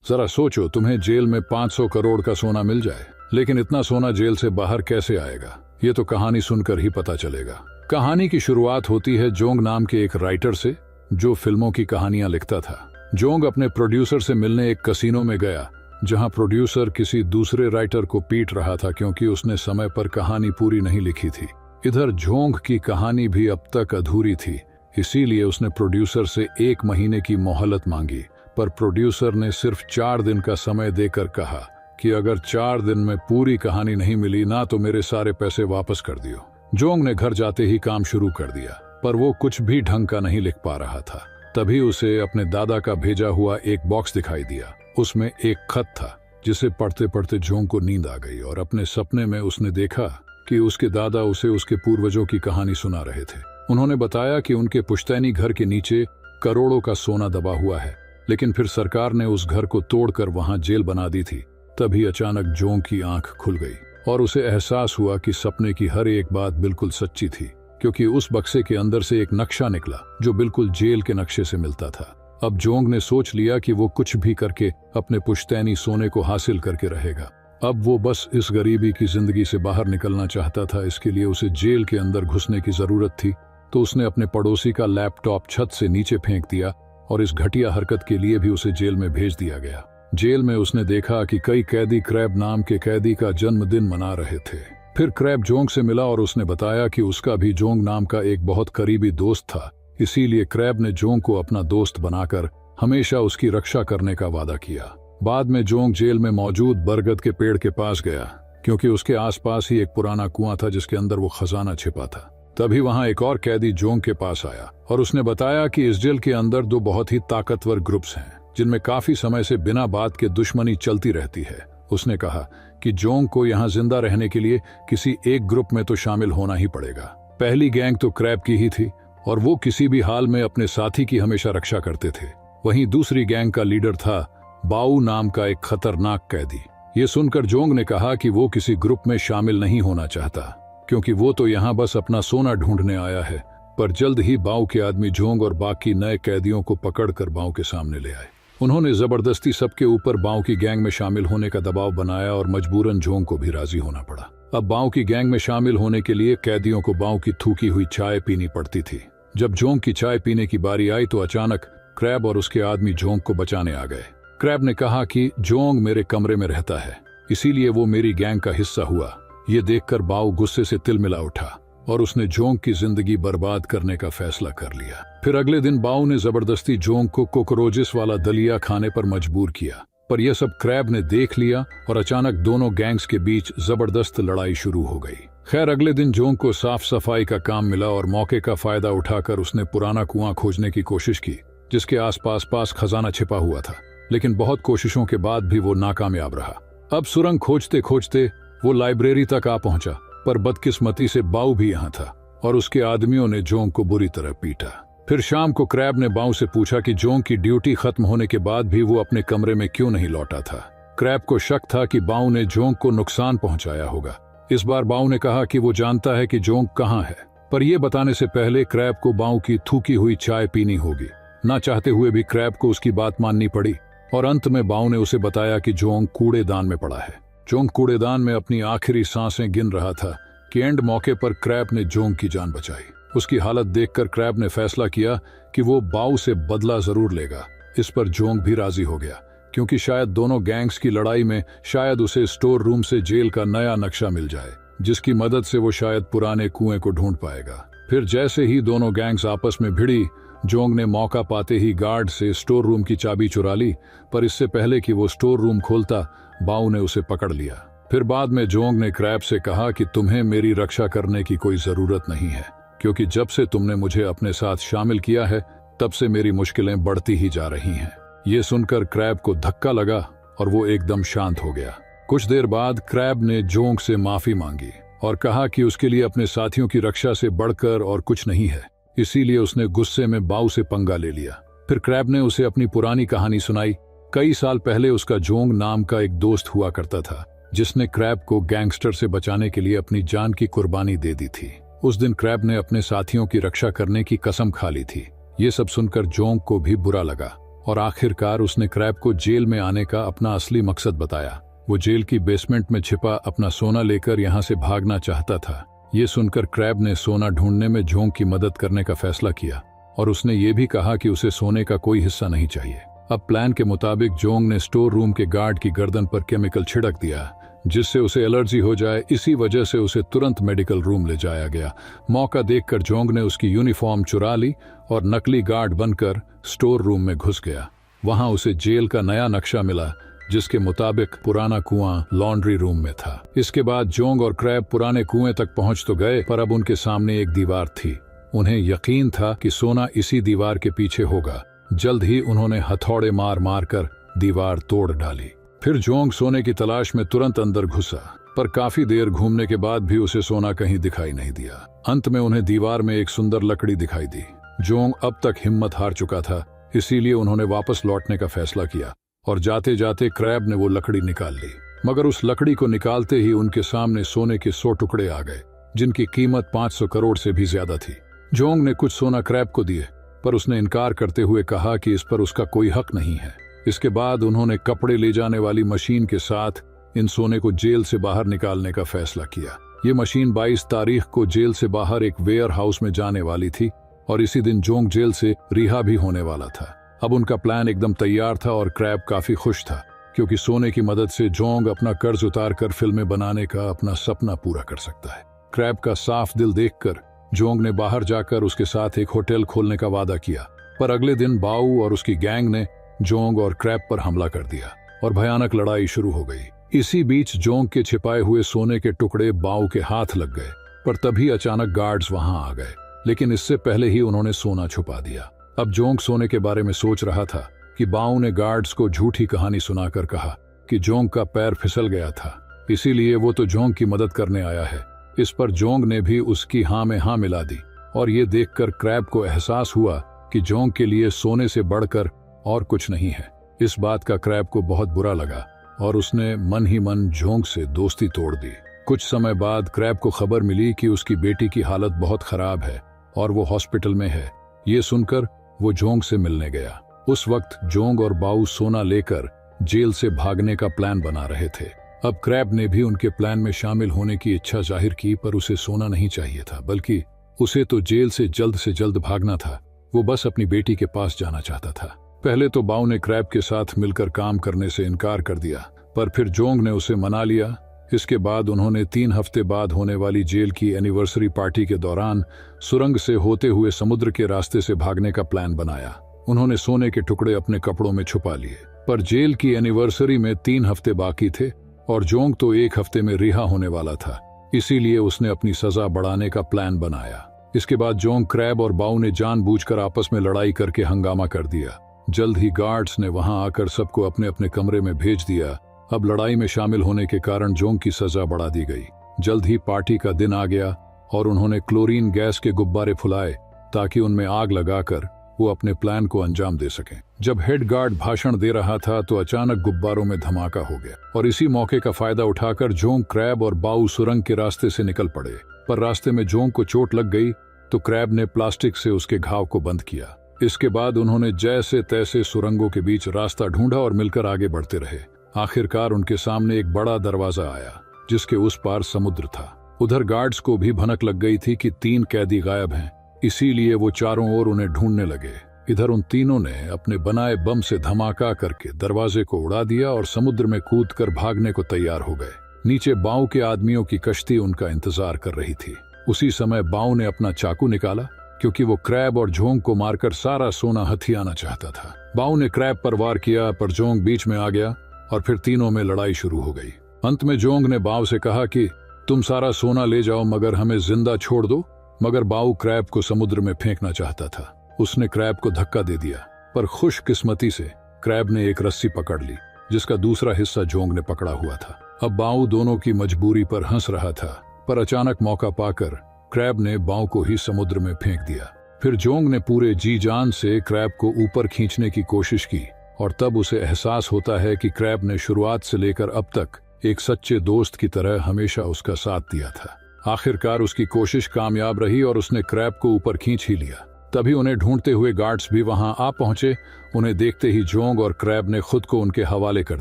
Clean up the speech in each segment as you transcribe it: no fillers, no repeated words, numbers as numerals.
जरा सोचो, तुम्हें जेल में 500 करोड़ का सोना मिल जाए, लेकिन इतना सोना जेल से बाहर कैसे आएगा? ये तो कहानी सुनकर ही पता चलेगा। कहानी की शुरुआत होती है जोंग नाम के एक राइटर से, जो फिल्मों की कहानियां लिखता था। जोंग अपने प्रोड्यूसर से मिलने एक कसीनो में गया, जहां प्रोड्यूसर किसी दूसरे राइटर को पीट रहा था क्योंकि उसने समय पर कहानी पूरी नहीं लिखी थी। इधर जोंग की कहानी भी अब तक अधूरी थी, इसीलिए उसने प्रोड्यूसर से 1 महीने की मोहलत मांगी, पर प्रोड्यूसर ने सिर्फ 4 दिन का समय देकर कहा कि अगर 4 दिन में पूरी कहानी नहीं मिली ना तो मेरे सारे पैसे वापस कर दियो। जोंग ने घर जाते ही काम शुरू कर दिया, पर वो कुछ भी ढंग का नहीं लिख पा रहा था। तभी उसे अपने दादा का भेजा हुआ एक बॉक्स दिखाई दिया। उसमें एक खत था, जिसे पढ़ते पढ़ते जोंग को नींद आ गई और अपने सपने में उसने देखा कि उसके दादा उसे उसके पूर्वजों की कहानी सुना रहे थे। उन्होंने बताया कि उनके पुश्तैनी घर के नीचे करोड़ों का सोना दबा हुआ है, लेकिन फिर सरकार ने उस घर को तोड़कर वहां जेल बना दी थी। तभी अचानक जोंग की आंख खुल गई और उसे एहसास हुआ कि सपने की हर एक बात बिल्कुल सच्ची थी, क्योंकि उस बक्से के अंदर से एक नक्शा निकला जो बिल्कुल जेल के नक्शे से मिलता था। अब जोंग ने सोच लिया कि वो कुछ भी करके अपने पुश्तैनी सोने को हासिल करके रहेगा। अब वो बस इस गरीबी की जिंदगी से बाहर निकलना चाहता था। इसके लिए उसे जेल के अंदर घुसने की जरूरत थी, तो उसने अपने पड़ोसी का लैपटॉप छत से नीचे फेंक दिया और इस घटिया हरकत के लिए भी उसे जेल में भेज दिया गया। जेल में उसने देखा कि कई कैदी क्रैब नाम के कैदी का जन्मदिन मना रहे थे। फिर क्रैब जोंग से मिला और उसने बताया कि उसका भी जोंग नाम का एक बहुत करीबी दोस्त था, इसीलिए क्रैब ने जोंग को अपना दोस्त बनाकर हमेशा उसकी रक्षा करने का वादा किया। बाद में जोंग जेल में मौजूद बरगद के पेड़ के पास गया, क्योंकि उसके आसपास ही एक पुराना कुआं था जिसके अंदर वो खजाना छिपा था। तभी वहां एक और कैदी जोंग के पास आया और उसने बताया कि इस जेल के अंदर 2 बहुत ही ताकतवर ग्रुप्स हैं, जिनमें काफी समय से बिना बात के दुश्मनी चलती रहती है। उसने कहा कि जोंग को यहाँ जिंदा रहने के लिए किसी एक ग्रुप में तो शामिल होना ही पड़ेगा। पहली गैंग तो क्रैब की ही थी और वो किसी भी हाल में अपने साथी की हमेशा रक्षा करते थे। वहीं दूसरी गैंग का लीडर था बाऊ नाम का एक खतरनाक कैदी। ये सुनकर जोंग ने कहा कि वो किसी ग्रुप में शामिल नहीं होना चाहता, क्योंकि वो तो यहाँ बस अपना सोना ढूंढने आया है। पर जल्द ही बाऊ के आदमी जोंग और बाकी नए कैदियों को पकड़कर बाऊ के सामने ले आए। उन्होंने जबरदस्ती सबके ऊपर बाऊ की गैंग में शामिल होने का दबाव बनाया और मजबूरन जोंग को भी राजी होना पड़ा। अब बाऊ की गैंग में शामिल होने के लिए कैदियों को बाऊ की थूकी हुई चाय पीनी पड़ती थी। जब जोंग की चाय पीने की बारी आई तो अचानक क्रैब और उसके आदमी जोंग को बचाने आ गए। क्रैब ने कहा कि जोंग मेरे कमरे में रहता है, इसीलिए वो मेरी गैंग का हिस्सा हुआ। ये देखकर बाऊ गुस्से से तिलमिला उठा और उसने जोंग की जिंदगी बर्बाद करने का फैसला कर लिया। फिर अगले दिन बाऊ ने जबरदस्ती जोंग को कोकरोचेस वाला दलिया खाने पर मजबूर किया, पर यह सब क्रैब ने देख लिया और अचानक दोनों गैंग्स के बीच जबरदस्त लड़ाई शुरू हो गई। खैर, अगले दिन जोंग को साफ सफाई का काम मिला और मौके का फायदा उठाकर उसने पुराना कुआं खोजने की कोशिश की, जिसके आसपास खजाना छिपा हुआ था। लेकिन बहुत कोशिशों के बाद भी वो नाकामयाब रहा। अब सुरंग खोजते खोजते वो लाइब्रेरी तक आ पहुंचा, पर बदकिस्मती से बाऊ भी यहाँ था और उसके आदमियों ने जोंग को बुरी तरह पीटा। फिर शाम को क्रैब ने बाऊ से पूछा कि जोंग की ड्यूटी खत्म होने के बाद भी वो अपने कमरे में क्यों नहीं लौटा था। क्रैब को शक था कि बाऊ ने जोंग को नुकसान पहुंचाया होगा। इस बार बाऊ ने कहा कि वो जानता है कि जोंग कहाँ है, पर यह बताने से पहले क्रैब को बाऊ की थूकी हुई चाय पीनी होगी। ना चाहते हुए भी क्रैब को उसकी बात माननी पड़ी और अंत में बाऊ ने उसे बताया कि जोंग कूड़ेदान में पड़ा है। जोंग कूड़ेदान में अपनी आखिरी सांसें गिन रहा था कि एंड मौके पर क्रैब ने जोंग की जान बचाई। उसकी हालत देखकर क्रैब ने फैसला किया कि वो बाऊ से बदला जरूर लेगा। इस पर जोंग भी राजी हो गया, क्योंकि शायद दोनों गैंग्स की लड़ाई में शायद उसे स्टोर रूम से जेल का नया नक्शा मिल जाए, जिसकी मदद से वो शायद पुराने कुएं को ढूंढ पाएगा। फिर जैसे ही दोनों गैंग्स आपस में भिड़ी, जोंग ने मौका पाते ही गार्ड से स्टोर रूम की चाबी चुरा ली, पर इससे पहले कि वो स्टोर रूम खोलता, बाऊ ने उसे पकड़ लिया। फिर बाद में जोंग ने क्रैब से कहा कि तुम्हें मेरी रक्षा करने की कोई जरूरत नहीं है, क्योंकि जब से तुमने मुझे अपने साथ शामिल किया है तब से मेरी मुश्किलें बढ़ती ही जा रही हैं। ये सुनकर क्रैब को धक्का लगा और वो एकदम शांत हो गया। कुछ देर बाद क्रैब ने जोंग से माफी मांगी और कहा कि उसके लिए अपने साथियों की रक्षा से बढ़कर और कुछ नहीं है, इसीलिए उसने गुस्से में बाऊ से पंगा ले लिया। फिर क्रैब ने उसे अपनी पुरानी कहानी सुनाई। कई साल पहले उसका जोंग नाम का एक दोस्त हुआ करता था, जिसने क्रैब को गैंगस्टर से बचाने के लिए अपनी जान की कुर्बानी दे दी थी। उस दिन क्रैब ने अपने साथियों की रक्षा करने की कसम खा ली थी। ये सब सुनकर जोंग को भी बुरा लगा और आखिरकार उसने क्रैब को जेल में आने का अपना असली मकसद बताया। वो जेल की बेसमेंट में छिपा अपना सोना लेकर यहाँ से भागना चाहता था। ये सुनकर क्रैब ने सोना ढूंढने में जोंग की मदद करने का फैसला किया और उसने ये भी कहा कि उसे सोने का कोई हिस्सा नहीं चाहिए। अब प्लान के मुताबिक जोंग ने स्टोर रूम के गार्ड की गर्दन पर केमिकल छिड़क दिया जिससे उसे एलर्जी हो जाए। इसी वजह से उसे तुरंत मेडिकल रूम ले जाया गया। मौका देखकर जोंग ने उसकी यूनिफॉर्म चुरा ली और नकली गार्ड बनकर स्टोर रूम में घुस गया। वहां उसे जेल का नया नक्शा मिला जिसके मुताबिक पुराना कुआं लॉन्ड्री रूम में था। इसके बाद जोंग और क्रैब पुराने कुएं तक पहुंच तो गए, पर अब उनके सामने एक दीवार थी। उन्हें यकीन था कि सोना इसी दीवार के पीछे होगा। जल्द ही उन्होंने हथौड़े मार मार कर दीवार तोड़ डाली। फिर जोंग सोने की तलाश में तुरंत अंदर घुसा, पर काफी देर घूमने के बाद भी उसे सोना कहीं दिखाई नहीं दिया। अंत में उन्हें दीवार में एक सुंदर लकड़ी दिखाई दी। जोंग अब तक हिम्मत हार चुका था, इसीलिए उन्होंने वापस लौटने का फैसला किया और जाते जाते क्रैब ने वो लकड़ी निकाल ली। मगर उस लकड़ी को निकालते ही उनके सामने सोने के 100 टुकड़े आ गए जिनकी कीमत 500 करोड़ से भी ज्यादा थी। जोंग ने कुछ सोना क्रैब को दिए, पर उसने इनकार करते हुए कहा कि इस पर उसका कोई हक नहीं है। इसके बाद उन्होंने कपड़े ले जाने वाली मशीन के साथ इन सोने को जेल से बाहर निकालने का फैसला किया। ये मशीन 22 तारीख को जेल से बाहर एक वेयर हाउस में जाने वाली थी और इसी दिन जोंग जेल से रिहा भी होने वाला था। अब उनका प्लान एकदम तैयार था और क्रैब काफी खुश था क्योंकि सोने की मदद से जोंग अपना कर्ज उतार कर फिल्में बनाने का अपना सपना पूरा कर सकता है। क्रैब का साफ दिल देखकर जोंग ने बाहर जाकर उसके साथ एक होटल खोलने का वादा किया, पर अगले दिन बाऊ और उसकी गैंग ने जोंग और क्रैब पर हमला कर दिया और भयानक लड़ाई शुरू हो गई। इसी बीच जोंग के छिपाए हुए सोने के टुकड़े बाऊ के हाथ लग गए, पर तभी अचानक गार्ड्स वहां आ गए, लेकिन इससे पहले ही उन्होंने सोना छुपा दिया। अब जोंग सोने के बारे में सोच रहा था कि बाऊ ने गार्ड्स को झूठी कहानी सुनाकर कहा कि जोंग का पैर फिसल गया था, इसीलिए वो तो जोंग की मदद करने आया है। इस पर जोंग ने भी उसकी हाँ में हाँ मिला दी और ये देखकर क्रैब को एहसास हुआ कि जोंग के लिए सोने से बढ़कर और कुछ नहीं है। इस बात का क्रैब को बहुत बुरा लगा और उसने मन ही मन जोंग से दोस्ती तोड़ दी। कुछ समय बाद क्रैब को खबर मिली कि उसकी बेटी की हालत बहुत खराब है और वो हॉस्पिटल में है। ये सुनकर वो जोंग से मिलने गया। उस वक्त जोंग और बाऊ सोना लेकर जेल से भागने का प्लान बना रहे थे। अब क्रैब ने भी उनके प्लान में शामिल होने की इच्छा जाहिर की, पर उसे सोना नहीं चाहिए था, बल्कि उसे तो जेल से जल्द भागना था। वो बस अपनी बेटी के पास जाना चाहता था। पहले तो बाऊ ने क्रैब के साथ मिलकर काम करने से इनकार कर दिया, पर फिर जोंग ने उसे मना लिया। इसके बाद उन्होंने 3 हफ्ते बाद होने वाली जेल की एनिवर्सरी पार्टी के दौरान सुरंग से होते हुए समुद्र के रास्ते से भागने का प्लान बनाया। उन्होंने सोने के टुकड़े अपने कपड़ों में छुपा लिए, पर जेल की एनिवर्सरी में 3 हफ्ते बाकी थे और जोंग तो 1 हफ्ते में रिहा होने वाला था, इसीलिए उसने अपनी सजा बढ़ाने का प्लान बनाया। इसके बाद जोंग, क्रैब और बाऊ ने जानबूझकर आपस में लड़ाई करके हंगामा कर दिया। जल्द ही गार्ड्स ने वहां आकर सबको अपने अपने कमरे में भेज दिया। अब लड़ाई में शामिल होने के कारण जोंग की सजा बढ़ा दी गई। जल्द ही पार्टी का दिन आ गया और उन्होंने क्लोरीन गैस के गुब्बारे फुलाए ताकि उनमें आग लगाकर वो अपने प्लान को अंजाम दे सकें। जब हेड गार्ड भाषण दे रहा था तो अचानक गुब्बारों में धमाका हो गया और इसी मौके का फायदा उठाकर जोंग, क्रैब और बाऊ सुरंग के रास्ते से निकल पड़े। पर रास्ते में जोंग को चोट लग गई तो क्रैब ने प्लास्टिक से उसके घाव को बंद किया। इसके बाद उन्होंने जैसे तैसे सुरंगों के बीच रास्ता ढूंढा और मिलकर आगे बढ़ते रहे। आखिरकार उनके सामने एक बड़ा दरवाजा आया जिसके उस पार समुद्र था। उधर गार्ड्स को भी भनक लग गई थी कि 3 कैदी गायब हैं, इसीलिए वो चारों ओर उन्हें ढूंढने लगे। इधर उन तीनों ने अपने बनाए बम से धमाका करके दरवाजे को उड़ा दिया और समुद्र में कूदकर भागने को तैयार हो गए। नीचे बाऊ के आदमियों की कश्ती उनका इंतजार कर रही थी। उसी समय बाऊ ने अपना चाकू निकाला क्योंकि वो क्रैब और जोंग को मारकर सारा सोना हथियाना चाहता था। बाऊ ने क्रैब पर वार किया, पर जोंग बीच में आ गया और फिर तीनों में लड़ाई शुरू हो गई। अंत में जोंग ने बाऊ से कहा कि तुम सारा सोना ले जाओ मगर हमें जिंदा छोड़ दो। मगर बाऊ क्रैब को समुद्र में फेंकना चाहता था। उसने क्रैब को धक्का दे दिया, पर खुशकिस्मती से क्रैब ने एक रस्सी पकड़ ली जिसका दूसरा हिस्सा जोंग ने पकड़ा हुआ था। अब बाऊ दोनों की मजबूरी पर हंस रहा था, पर अचानक मौका पाकर क्रैब ने बाऊ को ही समुद्र में फेंक दिया। फिर जोंग ने पूरे जी जान से क्रैब को ऊपर खींचने की कोशिश की और तब उसे एहसास होता है कि क्रैब ने शुरुआत से लेकर अब तक एक सच्चे दोस्त की तरह हमेशा उसका साथ दिया था। आखिरकार उसकी कोशिश कामयाब रही और उसने क्रैब को ऊपर खींच ही लिया। तभी उन्हें ढूंढते हुए गार्ड्स भी वहां आ पहुंचे। उन्हें देखते ही जोंग और क्रैब ने खुद को उनके हवाले कर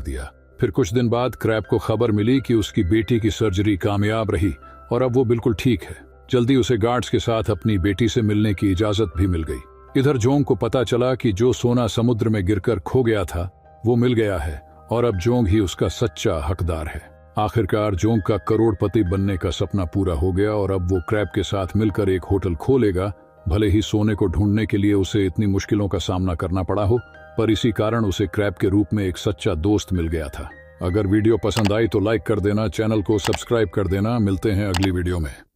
दिया। फिर कुछ दिन बाद क्रैब को खबर मिली कि उसकी बेटी की सर्जरी कामयाब रही और अब वो बिल्कुल ठीक है। जल्दी उसे गार्ड्स के साथ अपनी बेटी से मिलने की इजाजत भी मिल गई। इधर जोंग को पता चला कि जो सोना समुद्र में गिरकर खो गया था वो मिल गया है और अब जोंग ही उसका सच्चा हकदार है। आखिरकार जोंग का करोड़पति बनने का सपना पूरा हो गया और अब वो क्रैब के साथ मिलकर एक होटल खोलेगा। भले ही सोने को ढूंढने के लिए उसे इतनी मुश्किलों का सामना करना पड़ा हो, पर इसी कारण उसे क्रैब के रूप में एक सच्चा दोस्त मिल गया था। अगर वीडियो पसंद आई तो लाइक कर देना, चैनल को सब्सक्राइब कर देना। मिलते हैं अगली वीडियो में।